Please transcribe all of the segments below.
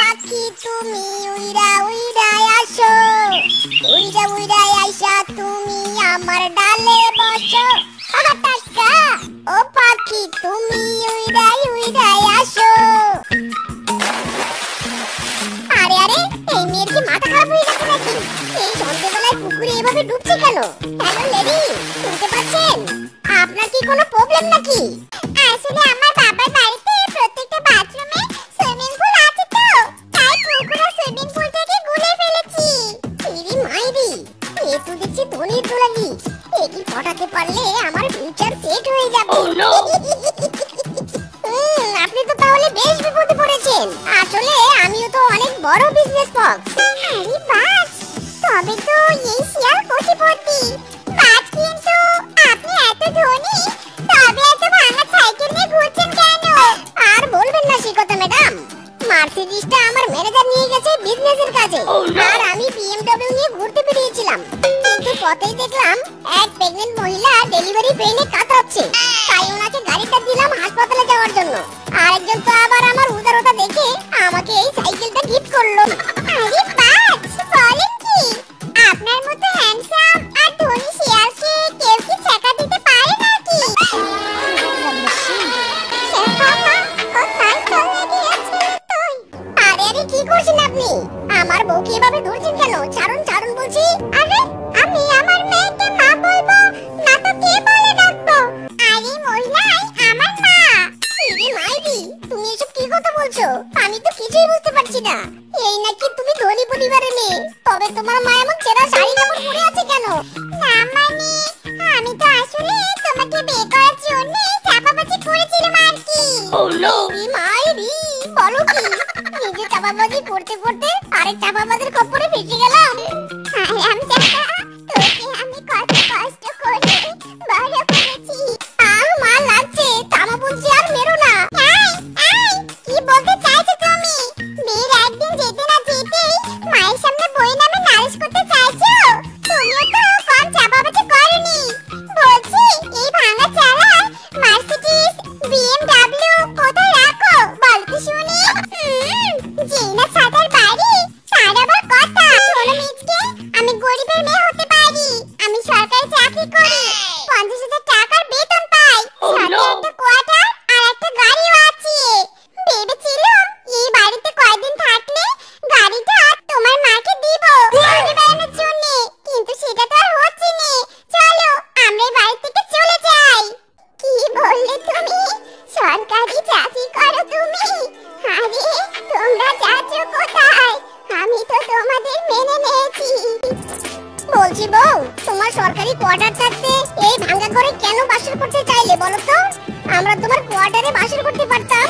পাখি তুমি উইরা উইরা আসো, উইরা উইরা আইসা তুমি আমার ডালে বসো। টাকা ও পাখি তুমি উইরা উইরা আসো। আরে আরে, এই মেয়ের কি মাথা খারাপ হয়ে গেছে নাকি? এই সন্ধ্যাবেলায় পুকুরে এভাবে ডুবছে কেন? হ্যালো লেডি, শুনতে পাচ্ছেন? আপনার কি কোনো প্রবলেম নাকি? আসলে আমার বাবার বাড়িতে প্রত্যেকটা বাথরুমে সুইমিং পুল আছে, তো তাই পুকুরে সুইমিং পুল থেকে গুলে ফেলেছি। ইরি মাইরি, এ তো দেখছি ধনির দুলালি। একে পটাতে পারলে আমার ফিউচার সেট হয়ে যাবে। আপনি তো তাহলে বেশ বিপদে পড়েছেন। আসলে আমিও তো অনেক বড় বিজনেস ফক্স। আরে বাস, তবে তো এই শিয়াল কোটিপতি। বাস, কিন্তু আপনি এত ধনী, তবে এত ভাঙা সাইকেল নিয়ে ঘুরছেন কেন? আর বলবেন না সে কথা ম্যাডাম। মার্সিডিজটা আমার ম্যানেজার নিয়ে গেছে বিজনেসের কাজে, আর আমি বিএমডব্লিউ নিয়ে ঘুরতে বেরিয়েছিলাম। কিন্তু পথেই দেখলাম এক প্রেগন্যান্ট মহিলা ডেলিভারি পেইনে কাতরাচ্ছে, তাই ওনাকে গাড়িটা দিলাম হাসপাতালে যাওয়ার জন্য। আরেকজন তো আবার আমার উদারতা দেখে আমাকে এই সাইকেলটা গিফট করলো। আরে বাস, বলেন কি আপনার মতো হ্যান্ডসাম আর ধনী শিয়ালকে কেউ কি ছেকা দিতে পারে নাকি? আরে আরে, কি করছেন আপনি? আমার বউকে এভাবে ধরছেন কেন? ছাড়ুন ছাড়ুন বলছি। আরে আমি আমার মেয়েকে মা বলবো না তো কে বলে ডাকবো? আরে মহিলাই আমার মা। ইরে মাইরি, তুমি এসব কি কথা বলছো? আমি তো কিছুই বুঝতে পারছি না। এই নাকি তুমি ধনী পরিবারের মেয়ে, তবে তোমার মা এমন ছেঁড়া শাড়ি কাপড় পরে আছে কেন? না মানে, আমি তো আসলে তোমাকে বিয়ে করার জন্য চাপাবাজি করেছিলাম আর কি। ইরে মাইরি, বলো কি? নিজে চাপাবাজি করতে করতে আরেক চাপাবাজের খপ্পরে ফেসে গেলাম। আমি চাপা, তোকে আমি কত কষ্ট করে বড় করেছি। মা লাগছে, থামো বলছি, আর মেরো না। কি বলতে চাইছো তুমি? বিয়ের একদিন যেতে না যেতেই মায়ের সামনে বই নামে নালিশ করতে চাইছো? তুমিও তো কম চাপাবাজি করনি। বলছি, এই ভাঙা চালায় মার্সিডিজ বিএমডব্লিউ কোথায় রাখো বল তো শুনি? জিনা সাদার বাড়ি, তার আবার কথা। শোনো মিচকে, আমি গরিবের মেয়ে হতে পারি। আমি সরকারি চাকরি করি, 50,000 টাকার বেতন পাই, সাথে একটা কোয়ার্টার আর একটা গাড়িও আছে। ভেবেছিলাম এই বাড়িতে কয়েকদিন থাকলে গাড়িটা তোমার মাকে দিব ঘুরে বেড়ানোর জন্য, কিন্তু সেটা তো আর হচ্ছে না। চলো আমরা এই বাড়ি থেকে চলে যাই। কি বললে তুমি? সরকারি চাকরি করো তুমি? আরে তোমরা যাচ্ছ কোথায়? আমি তো তোমাদের মেনে নিয়েছি। বলছি বউ, তোমার সরকারি কোয়ার্টার থাকতে এই ভাঙা ঘরে কেন বাসর করতে চাইলে বলো তো? আমরা তোমার কোয়ার্টারে বাসর করতে পারতাম।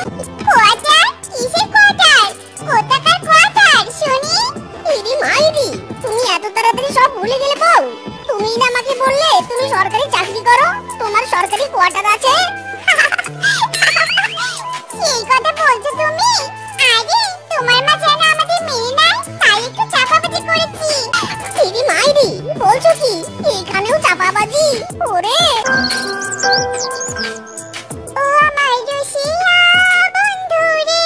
কোয়ার্টার? কিসের কোয়ার্টার? কোথাকার কোয়ার্টার শুনি? ইরি মাইরি, তুমি এত তাড়াতাড়ি সব ভুলে গেলে বউ? তুমি না আমাকে বললে তুমি সরকারি চাকরি করো, তোমার সরকারি কোয়ার্টার আছে? এই কথা বলছো তুমি? আরে তোমার মা যেন আমাদের মেয়ে নাই, তাই একটু চাপাবাজি করেছি। ইরি মাইরি, বলছো কি? এখানেও চাপাবাজি? ওরে ও আমার রসিয়া বন্ধু রে,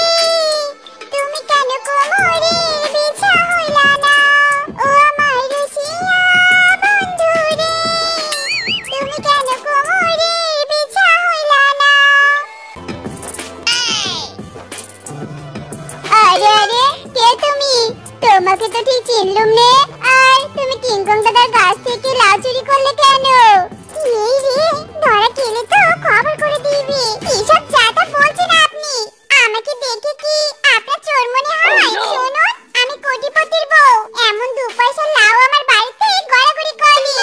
তুমি কেন কোমরে বিছা হইলা না? ও আমার রসিয়া বন্ধু রে, তুমি কেন কোমরে বিছা হইলা না? আরে আরে, কে তুমি? তোমাকে তো ঠিক চিনলুম নে। আর তুমি কিংকং দাদার গাছ থেকে লাউ চুরি করলে কেন? এই রে, ধরা খেলে তো খবর করে দিবি। এসব যাতা বলছেন আপনি? আমাকে দেখে কি আপনার চোর মনে হয়? শুনুন, আমি কোটিপতির বউ। এমন 2 পয়সা লাউ আমার বাড়িতে গড়াগড়ি করে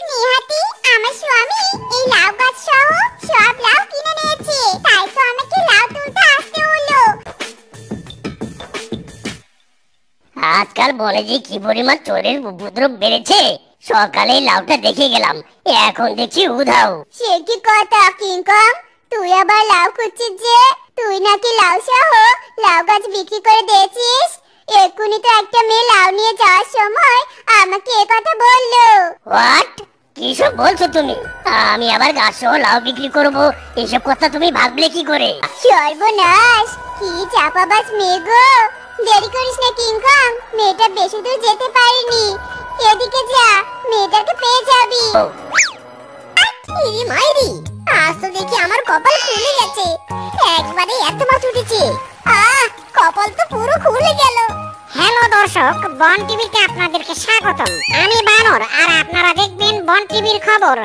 নিহাতি আমার স্বামী এই লাউ গাছ সহ সব লাউ কিনে নিয়েছে, তাই তো আমাকে লাউ তুলতে আসতে হলো। আজকাল বনে যে কি পরিমাণ চোরের উপদ্রব বেড়েছে। সকালে লাউটা দেখে গেলাম, এখন দেখছি উধাও। সে কি কথা কিংকং? তুই আবার লাউ খুঁজছিস যে? তুই নাকি লাউ সহ লাউ গাছ বিক্রি করে দিয়েছিস? এক্ষুনি তো একটা মেয়ে লাউ নিয়ে যাওয়ার সময় আমাকে এ কথা বললো। হোয়াট? কিসব বলছো তুমি? আমি আবার গাছ সহ লাউ বিক্রি করব, এসব কথা তুমি ভাবলে কি করে? সর্বনাশ, কি চাপাবাজ মেয়ে গো। দেরি করিস না কিংকং, মেয়েটা বেশি দূর যেতে পারেনি। এদিকে যা, মেয়েটাকে পেয়ে যাবি। ইরি মাইরি, আজ তো দেখি আমার কপাল খুলে গেছে। একবারে এত মাছ উঠেছে, কপাল তো পুরো খুলে গেল। হ্যালো দর্শক, বন টিভিতে আপনাদেরকে স্বাগতম। আমি বানর, আর আপনারা দেখবেন বন টিভির খবর।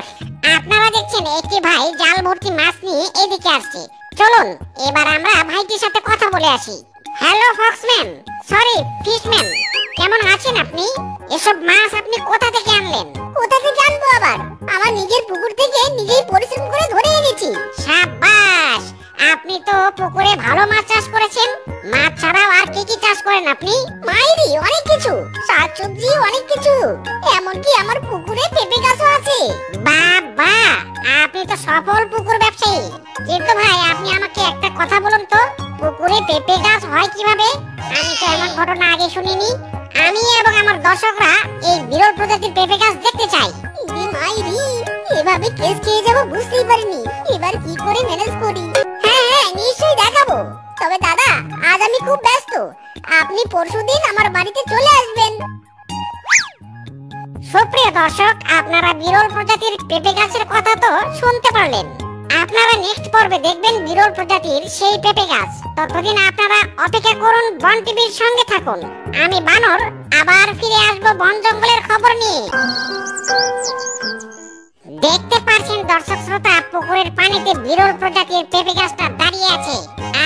আপনারা দেখছেন একটি ভাই জাল ভর্তি মাছ নিয়ে এদিকে আসছে। চলুন এবার আমরা ভাইটির সাথে কথা বলে আসি। হ্যালো ফক্সম্যান, সরি ফিশম্যান, কেমন আছেন আপনি? এসব মাছ আপনি কোথা থেকে আনলেন? কোথা থেকে আনবো আবার? আমার নিজের পুকুর থেকে নিজেই পরিশ্রম করে ধরে এনেছি। সাবাস, আপনি তো পুকুরে ভালো মাছ চাষ করেছেন। মাছ ছাড়াও আর কি কি চাষ করেন আপনি? মাইরি অনেক কিছু, শাকসবজি অনেক কিছু, এমনকি আমার পুকুরে পেঁপে গাছও আছে। বাবা, আপনি তো সফল পুকুর ব্যবসায়ী। কিন্তু ভাই, আপনি আমাকে একটা কথা বলুন তো, পুকুরে পেঁপে গাছ হয় কিভাবে? আমি তো এমন ঘটনা আগে শুনিনি। আমি এবং আমার দর্শকরা এই বিরল প্রজাতির পেঁপে গাছ দেখতে চাই। ইরি মাইরি, এভাবে কেস খেয়ে যাবো বুঝতেই পারিনি। এবার কি করে ম্যানেজ করি? হ্যাঁ, নিশ্চয়ই দেখাবো। তবে দাদা, আজ আমি খুব ব্যস্ত। আপনি পরশুদিন আমার বাড়িতে চলে আসবেন। সুপ্রিয় দর্শক, আপনারা বিরল প্রজাতির পেঁপে গাছের কথা তো শুনতে পারলেন। আপনারা নেক্সট পর্বে দেখবেন বিরল প্রজাতির সেই পেঁপে গাছ। ততদিন আপনারা অপেক্ষা করুন, বন টিভির সঙ্গে থাকুন। আমি বানর আবার ফিরে আসবো বন জঙ্গলের খবর নিয়ে। দেখতে পাচ্ছেন দর্শক শ্রোতা, পুকুরের পানিতে বিরল প্রজাতির পেঁপে গাছটা দাঁড়িয়ে আছে,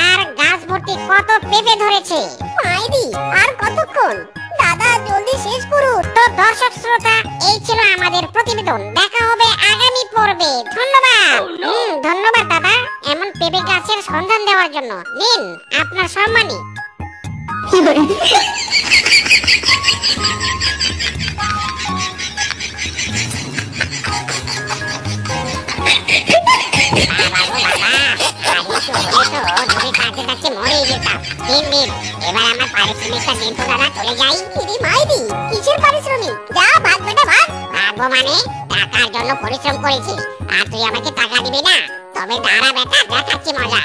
আর গাছ ভর্তি কত পেঁপে ধরেছে। মাইরি, আর কতক্ষণ? দাদা জলদি শেষ করুন। তো দর্শক শ্রোতা, এই ছিল আমাদের প্রতিবেদন। দেখা হবে আগামী পর্বে। ধন্যবাদ। ধন্যবাদ দাদা, এমন পেঁপে গাছের সন্ধান দেওয়ার জন্য। নিন আপনার সম্মানী। এবার আমার পারিশ্রমিকটা দিন তো দাদা, চলে যাই। ইরি মাইরি, কিসের পারিশ্রমিক? যা ভাগ বেটা ভাগ। ভাগবো মানে? টাকার জন্য পরিশ্রম করেছি, আর তুই আমাকে টাকা দিবি না? তবে দাঁড়া বেটা, দেখাচ্ছি মজা।